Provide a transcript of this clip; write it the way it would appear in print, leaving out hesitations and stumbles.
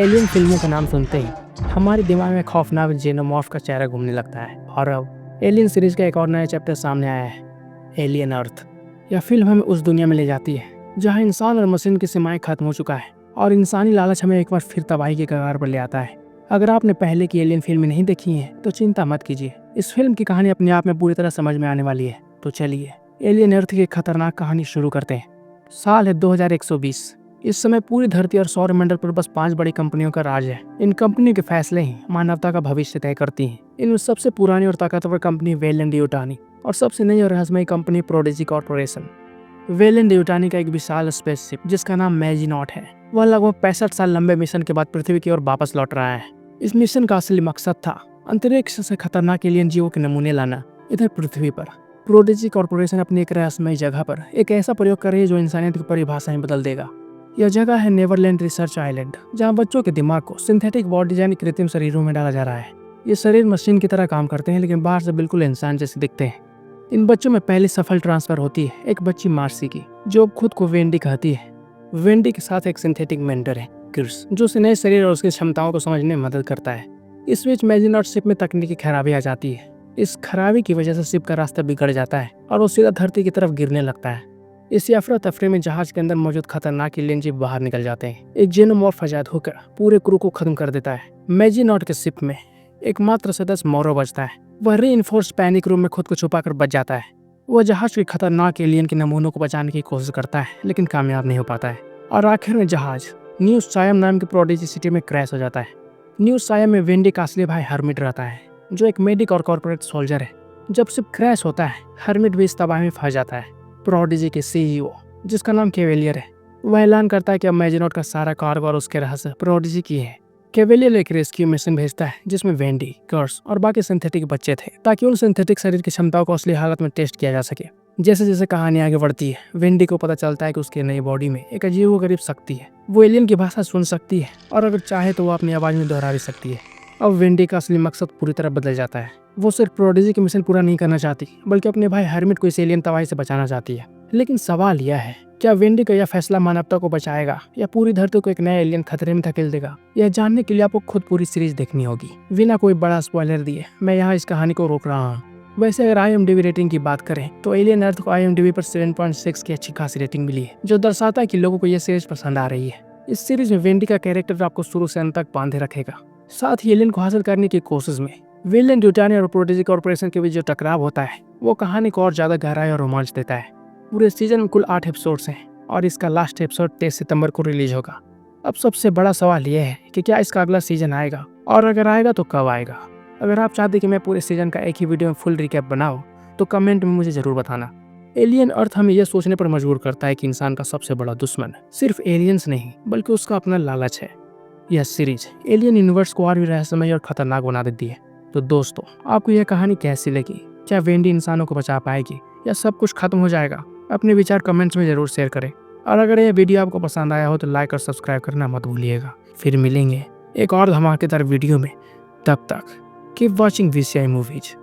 Alien फिल्मों का नाम सुनते ही हमारे दिमाग में खौफनाक जेनोमॉर्फ का चेहरा घूमने लगता है। और अब एलियन सीरीज का एक और नया चैप्टर सामने आया है, एलियन अर्थ। यह फिल्म हमें उस दुनिया में ले जाती है जहां इंसान और मशीन की सीमाएं खत्म हो चुका है और इंसानी लालच हमें एक बार फिर तबाही के कगार पर ले आता है। अगर आपने पहले की एलियन फिल्म नहीं देखी है तो चिंता मत कीजिए, इस फिल्म की कहानी अपने आप में पूरी तरह समझ में आने वाली है। तो चलिए एलियन अर्थ की खतरनाक कहानी शुरू करते हैं। साल है 2120। इस समय पूरी धरती और सौरमंडल पर बस 5 बड़ी कंपनियों का राज है। इन कंपनियों के फैसले ही मानवता का भविष्य तय करती हैं। इनमें सबसे पुरानी और ताकतवर कंपनी वेलेंट-य्यूटानी और सबसे नई और रहस्यमयी कंपनी प्रोडिजी कॉर्पोरेशन। वेलेंट-य्यूटानी का एक विशाल स्पेसशिप जिसका नाम मैजिनॉट है, वह लगभग 65 साल लंबे मिशन के बाद पृथ्वी की ओर वापस लौट रहा है। इस मिशन का असली मकसद था अंतरिक्ष से खतरनाक एलियन जीवों के नमूने लाना। इधर पृथ्वी पर प्रोडिजी कॉर्पोरेशन अपनी एक रहस्यमयी जगह पर एक ऐसा प्रयोग कर रही है जो इंसानियत की परिभाषा ही बदल देगा। यह जगह है नेवरलैंड रिसर्च आइलैंड, जहां बच्चों के दिमाग को सिंथेटिक बॉडी यानी कृत्रिम शरीरों में डाला जा रहा है। ये शरीर मशीन की तरह काम करते हैं लेकिन बाहर से बिल्कुल इंसान जैसे दिखते हैं। इन बच्चों में पहली सफल ट्रांसफर होती है एक बच्ची मार्सी की, जो खुद को वेंडी कहती है। वेंडी के साथ एक सिंथेटिक मेंटर है क्रिस, जो उसे नए शरीर और उसकी क्षमताओं को समझने में मदद करता है। इस बीच मैजिनॉट शिप में तकनीकी खराबी आ जाती है। इस खराबी की वजह से शिप का रास्ता बिगड़ जाता है और वो सीधा धरती की तरफ गिरने लगता है। इस अफरा तफरी में जहाज के अंदर मौजूद खतरनाक एलियन जीव बाहर निकल जाते हैं। एक जेनोमॉर्फ आजाद होकर पूरे क्रू को खत्म कर देता है। मैजिनॉट के शिप में एकमात्र सदस्य मोरो बचता है। वह रीइंफोर्स्ड पैनिक रूम में खुद को छुपाकर बच जाता है। वह जहाज के खतरनाक एलियन के नमूनों को बचाने की कोशिश करता है लेकिन कामयाब नहीं हो पाता है और आखिर में जहाज न्यू सायम नाम की प्रोडिजी सिटी में क्रैश हो जाता है। न्यू सायम में वेंडी का असली भाई हर्मिट रहता है, जो एक मेडिक और कॉर्पोरेट सोल्जर है। जब शिप क्रैश होता है, हर्मिट भी इस तबाही में फंस जाता है। प्रोडिजी के सीईओ, जिसका नाम केवेलियर है, वह ऐलान करता है कि अब मैजिनॉट का सारा कार्गो और उसके रहस्य प्रोडिजी की है। केवेलियर एक रेस्क्यू मिशन भेजता है जिसमें वेंडी, कर्स और बाकी सिंथेटिक बच्चे थे, ताकि उन सिंथेटिक शरीर की क्षमताओं को असली हालत में टेस्ट किया जा सके। जैसे जैसे कहानी आगे बढ़ती है, वेंडी को पता चलता है कि उसकी नई बॉडी में एक अजीब गरीब शक्ति है। वो एलियन की भाषा सुन सकती है और अगर चाहे तो वो अपनी आवाज में दोहरा भी सकती है। अब वेंडी का असली मकसद पूरी तरह बदल जाता है। वो सिर्फ प्रोडिजी की मिशन पूरा नहीं करना चाहती, बल्कि अपने भाई हर्मिट को इस एलियन तबाही से बचाना चाहती है। लेकिन सवाल यह है, क्या वेंडी का यह फैसला मानवता को बचाएगा या पूरी धरती को एक नया एलियन खतरे में धकेल देगा? यह जानने के लिए आपको खुद पूरी सीरीज देखनी होगी। बिना कोई बड़ा स्पॉइलर दिए मैं यहाँ इस कहानी को रोक रहा हूँ। वैसे अगर IMDb रेटिंग की बात करें तो एलियन अर्थ को IMDb पर 7.6 की अच्छी खासी रेटिंग मिली है, जो दर्शाता है कि लोगों को यह सीरीज पसंद आ रही है। इस सीरीज में वेंडी का कैरेक्टर आपको शुरू से अंत तक बांधे रखेगा। साथ ही एलियन को हासिल करने की कोशिश में वेलेंट-य्यूटानी और प्रोडिजी कॉर्पोरेशन के बीच जो टकराव होता है, वो कहानी को और ज्यादा गहराई और रोमांच देता है। पूरे सीजन में कुल 8 एपिसोड्स हैं और इसका लास्ट एपिसोड 23 सितंबर को रिलीज होगा। अब सबसे बड़ा सवाल यह है कि क्या इसका अगला सीजन आएगा, और अगर आएगा तो कब आएगा? अगर आप चाहते कि मैं पूरे सीजन का एक ही वीडियो में फुल रिकैप बनाऊं तो कमेंट में मुझे जरूर बताना। एलियन अर्थ हमें यह सोचने पर मजबूर करता है कि इंसान का सबसे बड़ा दुश्मन सिर्फ एलियंस नहीं बल्कि उसका अपना लालच है। यह सीरीज एलियन यूनिवर्स को और भी रहस्यमय और खतरनाक बना देती है। तो दोस्तों, आपको यह कहानी कैसी लगी? क्या वेंडी इंसानों को बचा पाएगी या सब कुछ खत्म हो जाएगा? अपने विचार कमेंट्स में जरूर शेयर करें और अगर यह वीडियो आपको पसंद आया हो तो लाइक और सब्सक्राइब करना मत भूलिएगा। फिर मिलेंगे एक और धमाकेदार वीडियो में। तब तक कीप वॉचिंग VCI मूवीज।